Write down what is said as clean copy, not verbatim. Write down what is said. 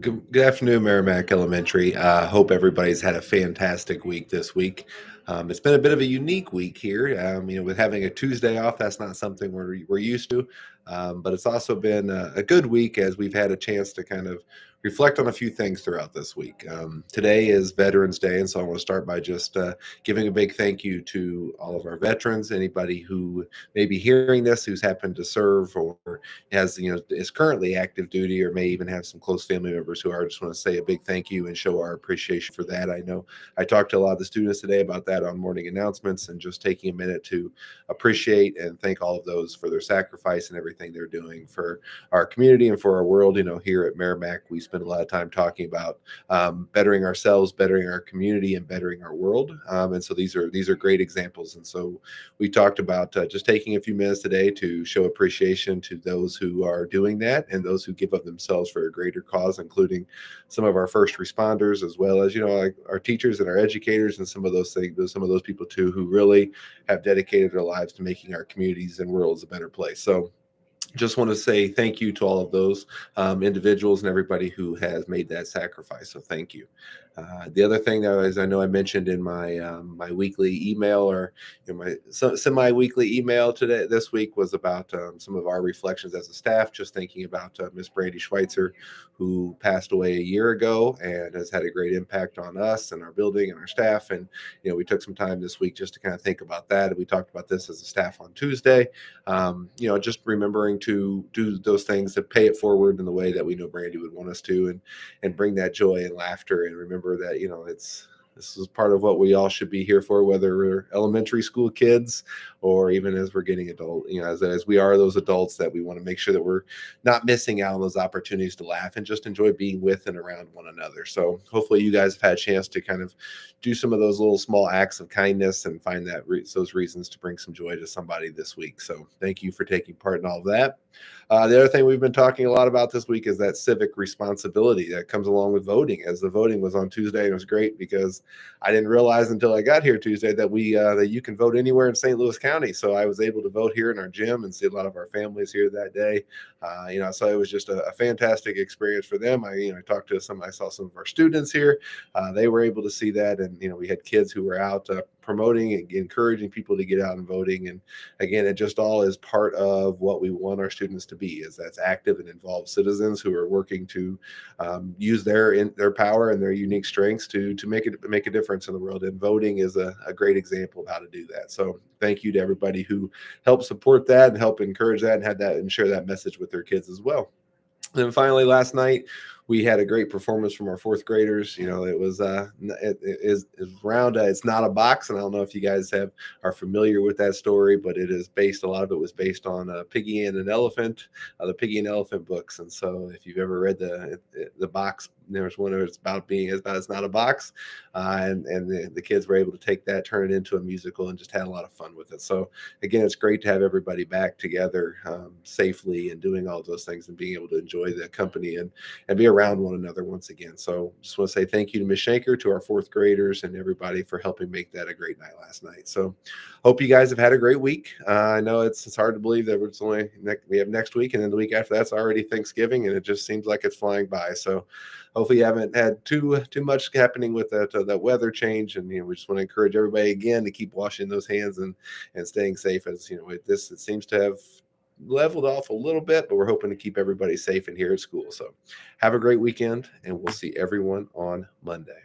Good afternoon, Merrimack Elementary. Hope everybody's had a fantastic week this week. It's been a bit of a unique week here. With having a Tuesday off, that's not something we're used to. But it's also been a good week as we've had a chance to kind of reflect on a few things throughout this week. Today is Veterans Day, and so I want to start by just giving a big thank you to all of our veterans, anybody who may be hearing this, who's happened to serve or has is currently active duty or may even have some close family members who are. I just want to say a big thank you and show our appreciation for that. I know I talked to a lot of the students today about that on morning announcements and just taking a minute to appreciate and thank all of those for their sacrifice and everything they're doing for our community and for our world. Here at Merrimack, we spend a lot of time talking about bettering ourselves, bettering our community, and bettering our world. And so these are great examples. And so we talked about just taking a few minutes today to show appreciation to those who are doing that and those who give up themselves for a greater cause, including some of our first responders, as well as like our teachers and our educators, and some of those things, some of those people too, who really have dedicated their lives to making our communities and worlds a better place. So just want to say thank you to all of those individuals and everybody who has made that sacrifice. So thank you. The other thing that I know I mentioned in my weekly email or my semi-weekly email today this week was about some of our reflections as a staff. Just thinking about Miss Brandy Schweitzer, who passed away a year ago and has had a great impact on us and our building and our staff. And we took some time this week just to kind of think about that. We talked about this as a staff on Tuesday. Just remembering to do those things to pay it forward in the way that we know Brandy would want us to, and bring that joy and laughter, and remember that this is part of what we all should be here for, whether we're elementary school kids or even as we're getting adult, as we are those adults, that we want to make sure that we're not missing out on those opportunities to laugh and just enjoy being with and around one another. So hopefully you guys have had a chance to kind of do some of those little small acts of kindness and find those reasons to bring some joy to somebody this week. So thank you for taking part in all of that. The other thing we've been talking a lot about this week is that civic responsibility that comes along with voting. As the voting was on Tuesday, and it was great because I didn't realize until I got here Tuesday that that you can vote anywhere in St. Louis County. So I was able to vote here in our gym and see a lot of our families here that day. So it was just a fantastic experience for them. I I saw some of our students here. They were able to see that, and we had kids who were out promoting and encouraging people to get out and voting. And again, it just all is part of what we want our students to be, is that's active and involved citizens who are working to use their power and their unique strengths to make a difference in the world. And voting is a great example of how to do that. So thank you to everybody who helped support that and help encourage that and had that and share that message with their kids as well. And then finally, last night, we had a great performance from our fourth graders. It was it is around It's Not a Box, and I don't know if you guys are familiar with that story, but a lot of it was based on Piggy and an Elephant, the Piggy and Elephant books. And so if you've ever read the box, there's one where it's about It's Not a Box, and the kids were able to take that, turn it into a musical, and just had a lot of fun with it. So again, it's great to have everybody back together safely and doing all of those things and being able to enjoy the company and be around one another once again. So just want to say thank you to Ms. Shanker, to our fourth graders, and everybody for helping make that a great night last night. So hope you guys have had a great week. I know it's hard to believe that we have next week, and then the week after that's already Thanksgiving, and it just seems like it's flying by. So hopefully you haven't had too much happening with that weather change. And we just want to encourage everybody again to keep washing those hands and staying safe. As it seems to have leveled off a little bit, but we're hoping to keep everybody safe and here at school. So have a great weekend, and we'll see everyone on Monday.